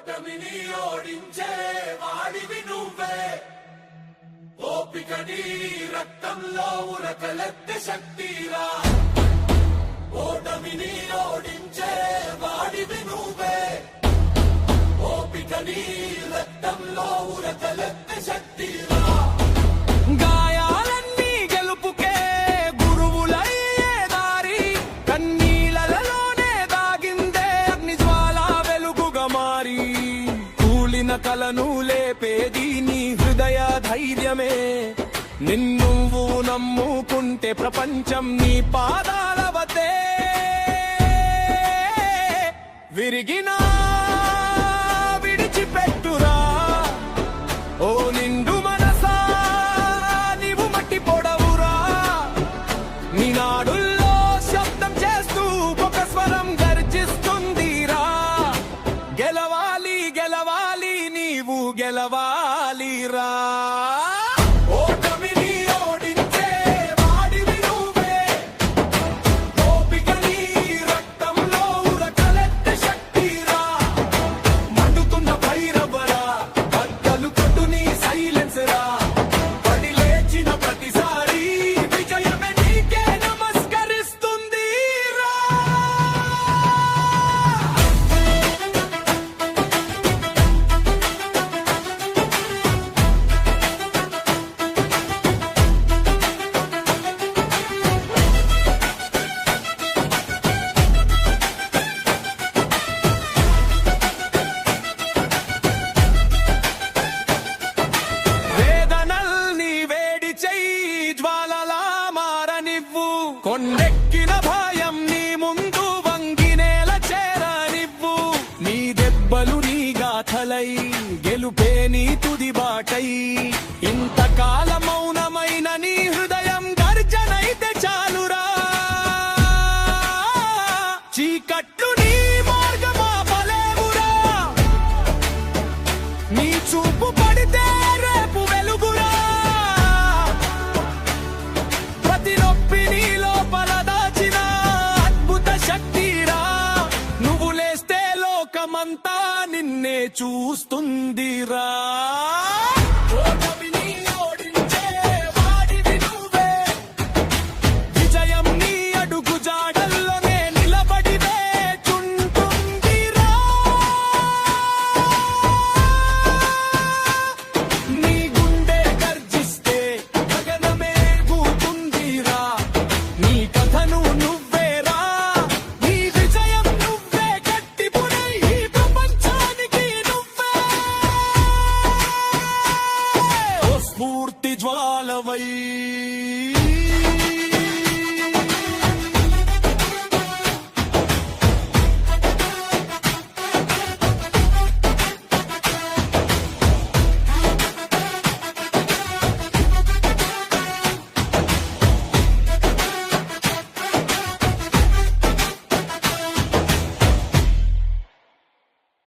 ఓటమిని ఓడించే వాడివి నువ్వే ఓపిక నీ రక్తంలో ఉరకలెత్తే శక్తిరా ఓటమిని ఓడించే వాడివి నువ్వే ఓపిక నీ రక్తంలో ఉరకలెత్తే శక్తిరా గాయాలన్నీ గెలుపుకే గురువులయ్యే దారి కన్నీలలోనే దాగిందే అగ్నిజ్వాల వెలుగుగా మారి కూలిన కలను లేపేది నీ హృదయ ధైర్యమే నిన్ను నమ్ముకుంటే ప్రపంచం నీ పాదాల వద్దే విరిగినా విడిచిపెట్టురా ఓ నిండు మనసా నీవు మట్టి పొడవురా నీ నాడుల్లో శబ్దం చేస్తూ ఒక స్వరం గర్జిస్తుందిరా గెలవాలి గెలవాలి నీవు గెలవాలిరా కొండెక్కిన భయం నీ ముందు వంగినేల చేరనివ్వు నీ దెబ్బలు నీ గాథలై గెలుపే నీ తుది బాటై ఇంతకాల మౌనమైన నీ హృదయం గర్జనైతే చాలురా చీకట్లు నీ మార్గమా బలేవురా నీ చూపు పడితే రేపు వెలుగురా ప్రతి నొప్పి నీలో పలదాచిన అద్భుత శక్తిరా నువ్వు లేస్తే లోకమంతా నిన్నే చూస్తుందిరా ఓటమిని ఓడించే వాడివి నువ్వే విజయం నీ అడుగు జాడల్లోనే నిలబడి వేచుంటుందిరా నీ గుండె గర్జిస్తే గగనమే కూతుందిరా నీ కథను నువ్వేరా నీ విజయం నువ్వే గట్టిపునై ఈ ప్రపంచానికి నువ్వే ఓ స్ఫూర్తి జ్వాలవై